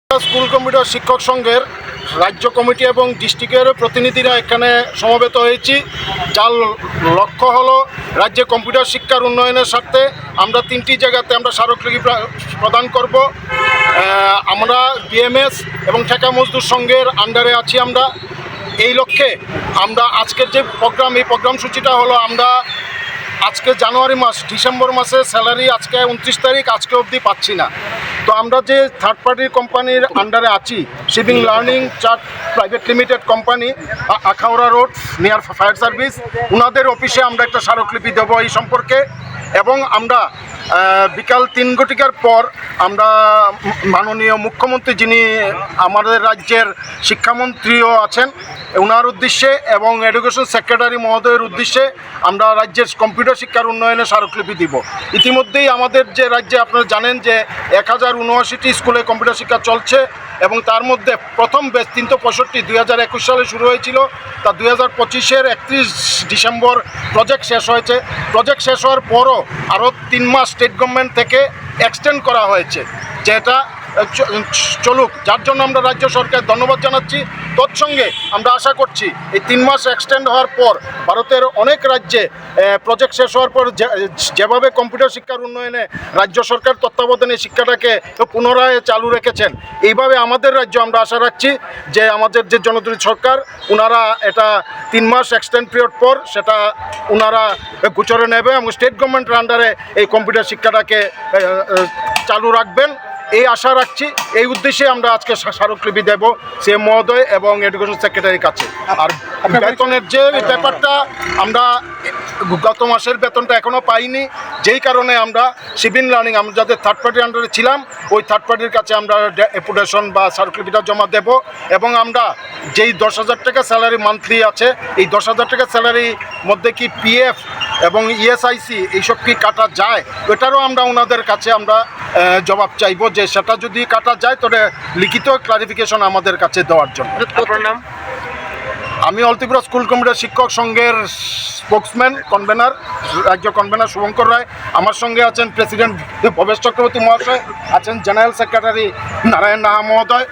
School computer শিক্ষক সংঘের রাজ্য কমিটি এবং ডিস্ট্রিক্টের প্রতিনিধিরা এখানে সমবেত হয়েছি, যার লক্ষ্য হলো রাজ্যে কম্পিউটার শিক্ষার উন্নয়নের স্বার্থে আমরা তিনটি জায়গাতে আমরা স্মারকলিপি প্রদান করব। আমরা বিএমএস এবং ঠেকা মজদুর সংঘের আন্ডারে আছি। আমরা এই লক্ষ্যে আমরা আজকের যে প্রোগ্রাম, এই প্রোগ্রাম সূচিটা হলো আমরা আজকে জানুয়ারি মাস, ডিসেম্বর মাসে স্যালারি আজকে 29 তারিখ, আজকে অবধি পাচ্ছি না। তো আমরা যে থার্ড পার্টি কোম্পানির আন্ডারে আছি, shipping learning chart private limited company, Akhaura road near fire service, ওনাদের অফিসে আমরা একটা স্মারকলিপি দেবো এই সম্পর্কে। এবং আমরা বিকাল 3 ঘটিকার পর আমরা মাননীয় মুখ্যমন্ত্রী, যিনি আমাদের রাজ্যের শিক্ষামন্ত্রীও আছেন, ওনার উদ্দেশ্যে এবং এডুকেশন সেক্রেটারি মহোদয়ের উদ্দেশ্যে আমরা রাজ্যের কম্পিউটার শিক্ষার উন্নয়নে স্মারকলিপি দিব। ইতিমধ্যেই আমাদের যে রাজ্যে আপনারা জানেন যে 1079টি স্কুলে কম্পিউটার শিক্ষা চলছে এবং তার মধ্যে প্রথম ব্যাচ 365 2021 সালে শুরু হয়েছিল, তা 2025-এর 31 ডিসেম্বর প্রজেক্ট শেষ হয়েছে। প্রজেক্ট শেষ হওয়ার পরও আরও 3 মাস স্টেট গভর্নমেন্ট থেকে এক্সটেন্ড করা হয়েছে, যেটা চলুক, যার জন্য আমরা রাজ্য সরকার ধন্যবাদ জানাচ্ছি। তৎসঙ্গে আমরা আশা করছি এই 3 মাস এক্সটেন্ড হওয়ার পর ভারতের অনেক রাজ্যে প্রজেক্ট শেষ হওয়ার পর যেভাবে কম্পিউটার শিক্ষার উন্নয়নে রাজ্য সরকার তত্ত্বাবধানে শিক্ষাটাকে পুনরায় চালু রেখেছেন, এইভাবে আমাদের রাজ্য আমরা আশা রাখছি যে আমাদের যে জনপ্রিয় সরকার, ওনারা এটা 3 মাস এক্সটেন্ড পিরিয়ড পর সেটা ওনারা গোচরে নেবে এবং স্টেট গভর্নমেন্টের আন্ডারে এই কম্পিউটার শিক্ষাটাকে চালু রাখবেন, এই আশা রাখছি। এই উদ্দেশ্যে আমরা আজকে স্মারকলিপি দেব সিএম মহোদয় এবং এডুকেশন সেক্রেটারির কাছে। আর বেতনের যে ব্যাপারটা, আমরা গত মাসের বেতনটা এখনও পাইনি, যেই কারণে আমরা শিপিং লার্নিং, আমরা যাদের থার্ড পার্টির আন্ডারে ছিলাম, ওই থার্ড পার্টির কাছে আমরা ডেপুটেশন বা স্মারকলিপিটা জমা দেব। এবং আমরা যেই 10,000 টাকা স্যালারি মান্থলি আছে, এই 10,000 টাকা স্যালারির মধ্যে কি পিএফ এবং ইএসআইসি এইসব কি কাটা যায়, ওটারও আমরা ওনাদের কাছে আমরা জবাব চাইব যে সেটা যদি কাটা যায় তবে লিখিত ক্লারিফিকেশন আমাদের কাছে দেওয়ার জন্য। আপনার নাম? আমি অলত্রিপুরা স্কুল কম্পিউটার শিক্ষক সংঘের স্পোক্সম্যান, কনভেনার, রাজ্য কনভেনার শুভঙ্কর রায়। আমার সঙ্গে আছেন প্রেসিডেন্ট ভবেশ চক্রবর্তী মহাশয়, আছেন জেনারেল সেক্রেটারি নারায়ণ নাহা মহোদয়।